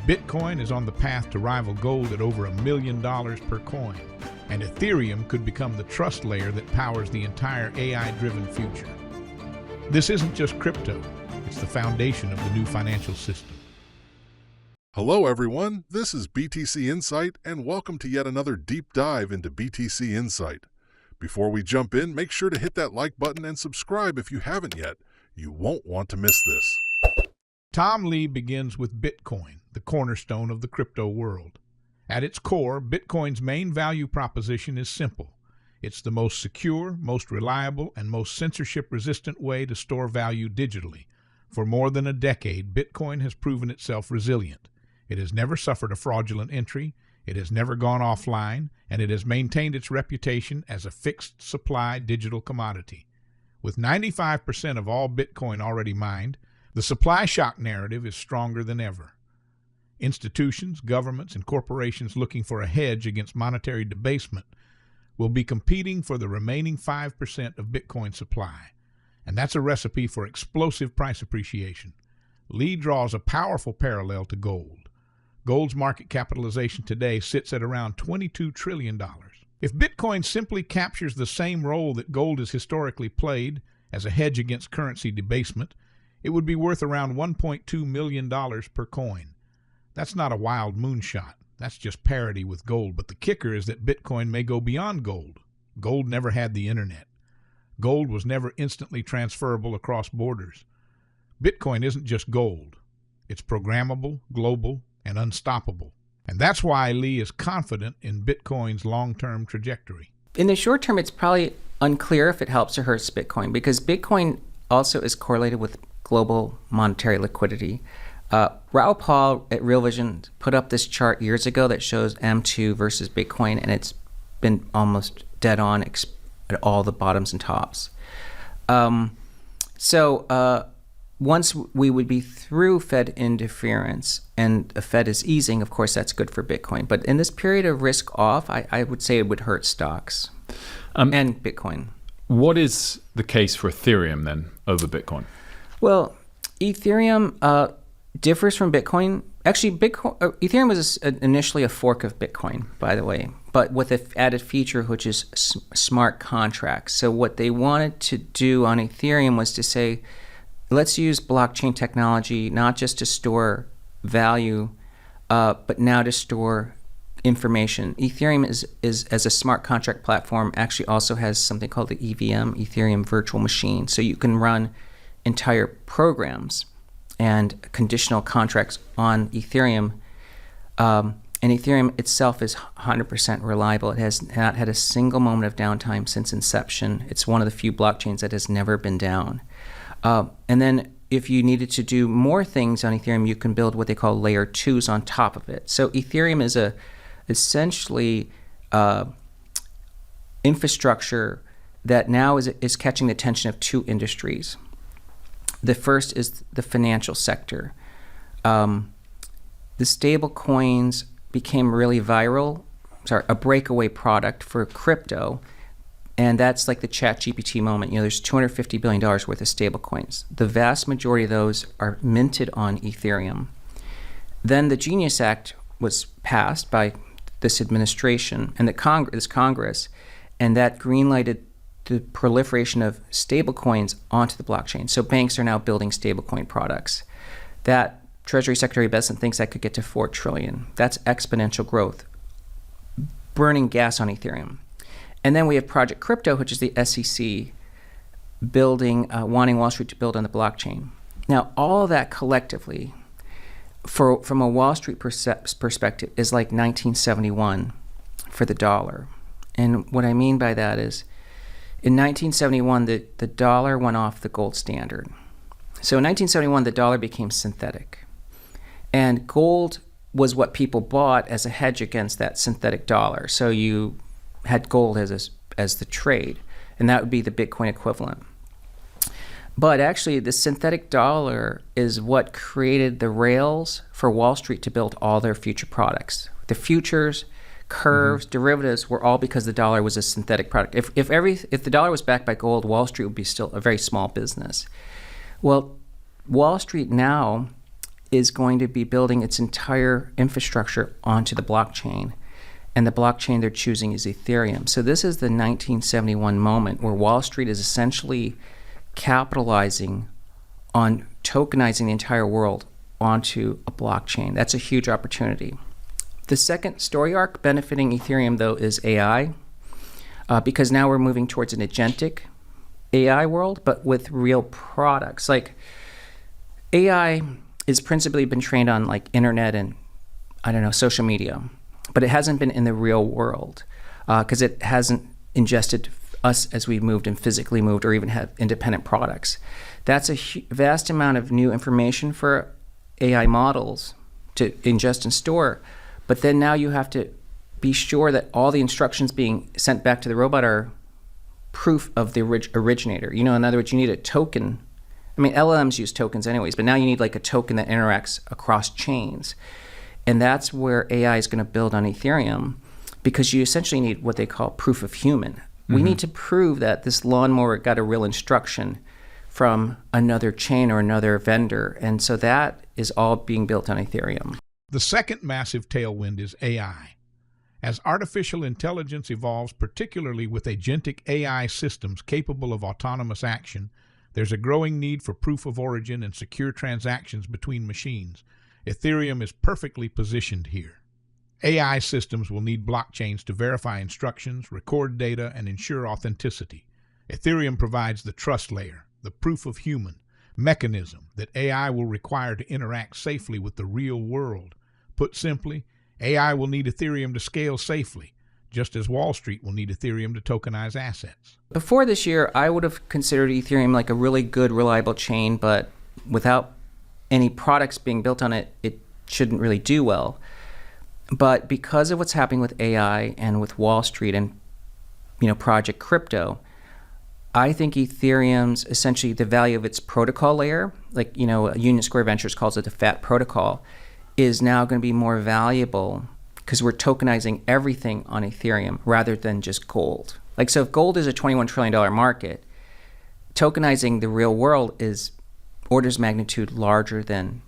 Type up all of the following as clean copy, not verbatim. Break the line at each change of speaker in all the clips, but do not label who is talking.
Bitcoin is on the path to rival gold at over $1 million per coin, and Ethereum could become the trust layer that powers the entire AI-driven future. This isn't just crypto, it's the foundation of the new financial system.
Hello everyone, this is BTC Insight and welcome to yet another deep dive into BTC Insight. Before we jump in, make sure to hit that like button and subscribe if you haven't yet. You won't want to miss this.
Tom Lee begins with Bitcoin, the cornerstone of the crypto world. At its core, Bitcoin's main value proposition is simple. It's the most secure, most reliable, and most censorship-resistant way to store value digitally. For more than a decade, Bitcoin has proven itself resilient. It has never suffered a fraudulent entry, it has never gone offline, and it has maintained its reputation as a fixed-supply digital commodity. With 95% of all Bitcoin already mined, the supply shock narrative is stronger than ever. Institutions, governments, and corporations looking for a hedge against monetary debasement will be competing for the remaining 5% of Bitcoin supply. And that's a recipe for explosive price appreciation. Lee draws a powerful parallel to gold. Gold's market capitalization today sits at around $22 trillion. If Bitcoin simply captures the same role that gold has historically played as a hedge against currency debasement, it would be worth around $1.2 million per coin. That's not a wild moonshot. That's just parity with gold. But the kicker is that Bitcoin may go beyond gold. Gold never had the internet. Gold was never instantly transferable across borders. Bitcoin isn't just gold. It's programmable, global, and unstoppable. And that's why Lee is confident in Bitcoin's long-term trajectory.
In the short term, it's probably unclear if it helps or hurts Bitcoin, because Bitcoin also is correlated with global monetary liquidity. Raoul Paul at Real Vision put up this chart years ago that shows M2 versus Bitcoin, and it's been almost dead on at all the bottoms and tops. Once we would be through Fed interference and the Fed is easing, of course, that's good for Bitcoin. But in this period of risk off, I would say it would hurt stocks and Bitcoin.
What is the case for Ethereum then over Bitcoin?
Well, Ethereum differs from Bitcoin. Actually, Ethereum was initially a fork of Bitcoin, by the way, but with an added feature, which is smart contracts. So what they wanted to do on Ethereum was to say, let's use blockchain technology not just to store value, but now to store information. Ethereum is as a smart contract platform, actually also has something called the EVM, Ethereum Virtual Machine. So you can run entire programs and conditional contracts on Ethereum. And Ethereum itself is 100% reliable. It has not had a single moment of downtime since inception. It's one of the few blockchains that has never been down. And then if you needed to do more things on Ethereum, you can build what they call layer 2s on top of it. So Ethereum is essentially infrastructure that now is catching the attention of two industries. The first is the financial sector. The stable coins became really a breakaway product for crypto. And that's like the ChatGPT moment. There's $250 billion worth of stable coins. The vast majority of those are minted on Ethereum. Then the Genius Act was passed by this administration and this Congress, and that greenlighted the proliferation of stable coins onto the blockchain. So banks are now building stablecoin products. That Treasury Secretary Besant thinks that could get to $4 trillion. That's exponential growth, burning gas on Ethereum. And then we have Project Crypto, which is the SEC wanting Wall Street to build on the blockchain. Now, all of that collectively, from a Wall Street perspective, is like 1971 for the dollar. And what I mean by that is, in 1971, the dollar went off the gold standard. So in 1971, the dollar became synthetic. And gold was what people bought as a hedge against that synthetic dollar. So you had gold as the trade, and that would be the Bitcoin equivalent. But actually, the synthetic dollar is what created the rails for Wall Street to build all their future products. The futures, curves, derivatives were all because the dollar was a synthetic product. If the dollar was backed by gold, Wall Street would be still a very small business. Well, Wall Street now is going to be building its entire infrastructure onto the blockchain. And the blockchain they're choosing is Ethereum. So this is the 1971 moment where Wall Street is essentially capitalizing on tokenizing the entire world onto a blockchain. That's a huge opportunity. The second story arc benefiting Ethereum, though, is AI, because now we're moving towards an agentic AI world, but with real products. Like, AI is principally been trained on like internet and, I don't know, social media, but it hasn't been in the real world because it hasn't ingested us as we moved and physically moved or even have independent products. That's a vast amount of new information for AI models to ingest and store. But then now you have to be sure that all the instructions being sent back to the robot are proof of the originator. You know, in other words, you need a token. I mean, LLMs use tokens anyways, but now you need like a token that interacts across chains. And that's where AI is going to build on Ethereum, because you essentially need what they call proof of human. Mm-hmm. We need to prove that this lawnmower got a real instruction from another chain or another vendor. And so that is all being built on Ethereum.
The second massive tailwind is AI. As artificial intelligence evolves, particularly with agentic AI systems capable of autonomous action, there's a growing need for proof of origin and secure transactions between machines. Ethereum is perfectly positioned here. AI systems will need blockchains to verify instructions, record data, and ensure authenticity. Ethereum provides the trust layer, the proof of human mechanism that AI will require to interact safely with the real world. Put simply, AI will need Ethereum to scale safely, just as Wall Street will need Ethereum to tokenize assets.
Before this year, I would have considered Ethereum like a really good, reliable chain, but without any products being built on it, it shouldn't really do well. But because of what's happening with AI and with Wall Street and, Project Crypto, I think Ethereum's essentially the value of its protocol layer, like, Union Square Ventures calls it the FAT protocol, is now going to be more valuable because we're tokenizing everything on Ethereum rather than just gold. Like, so if gold is a $21 trillion market, tokenizing the real world is orders of magnitude larger than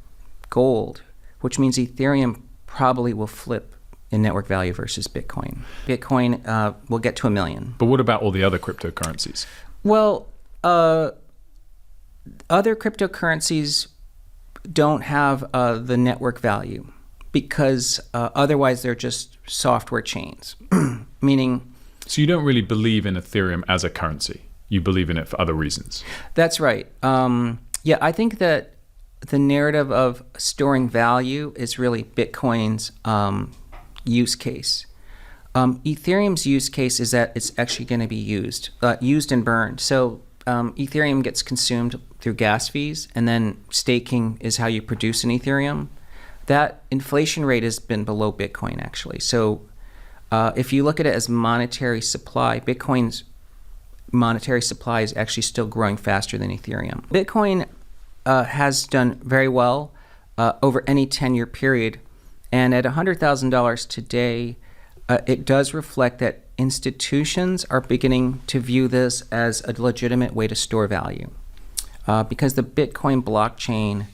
gold, which means Ethereum probably will flip in network value versus Bitcoin. Bitcoin will get to $1 million.
But what about all the other cryptocurrencies?
Well, other cryptocurrencies don't have the network value because otherwise they're just software chains, meaning...
So you don't really believe in Ethereum as a currency. You believe in it for other reasons.
That's right. Yeah, I think that the narrative of storing value is really Bitcoin's use case. Ethereum's use case is that it's actually going to be used and burned. So Ethereum gets consumed through gas fees, and then staking is how you produce an Ethereum. That inflation rate has been below Bitcoin, actually. So if you look at it as monetary supply, Bitcoin's monetary supply is actually still growing faster than Ethereum. Bitcoin has done very well over any 10-year period, and at $100,000 today, it does reflect that institutions are beginning to view this as a legitimate way to store value, because the Bitcoin blockchain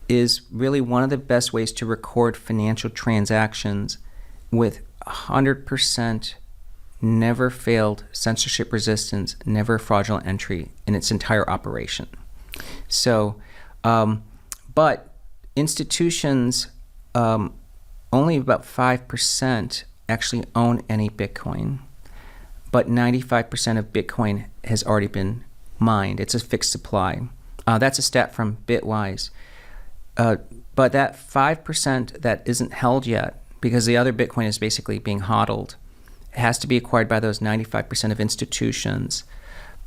is really one of the best ways to record financial transactions with 100% never failed censorship resistance, never fraudulent entry in its entire operation. So, but institutions, only about 5% actually own any Bitcoin, but 95% of Bitcoin has already been mined. It's a fixed supply. That's a stat from Bitwise. But that 5% that isn't held yet, because the other Bitcoin is basically being hodled, has to be acquired by those 95% of institutions.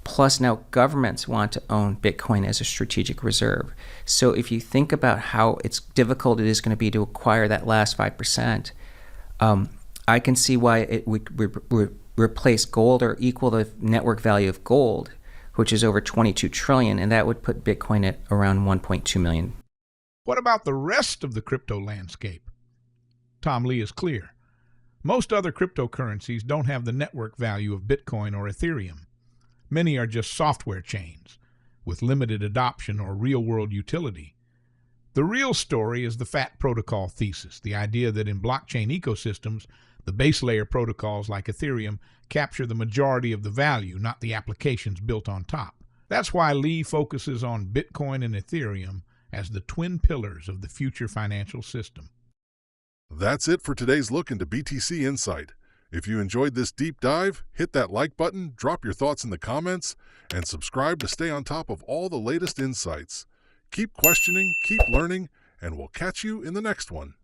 Plus now governments want to own Bitcoin as a strategic reserve. So if you think about how difficult it is going to be to acquire that last 5%, I can see why it would replace gold or equal the network value of gold, which is over 22 trillion, and that would put Bitcoin at around 1.2 million.
What about the rest of the crypto landscape? Tom Lee is clear. Most other cryptocurrencies don't have the network value of Bitcoin or Ethereum. Many are just software chains with limited adoption or real-world utility. The real story is the fat protocol thesis, the idea that in blockchain ecosystems, the base layer protocols like Ethereum capture the majority of the value, not the applications built on top. That's why Lee focuses on Bitcoin and Ethereum as the twin pillars of the future financial system.
That's it for today's look into BTC Insight. If you enjoyed this deep dive, hit that like button, drop your thoughts in the comments, and subscribe to stay on top of all the latest insights. Keep questioning, keep learning, and we'll catch you in the next one.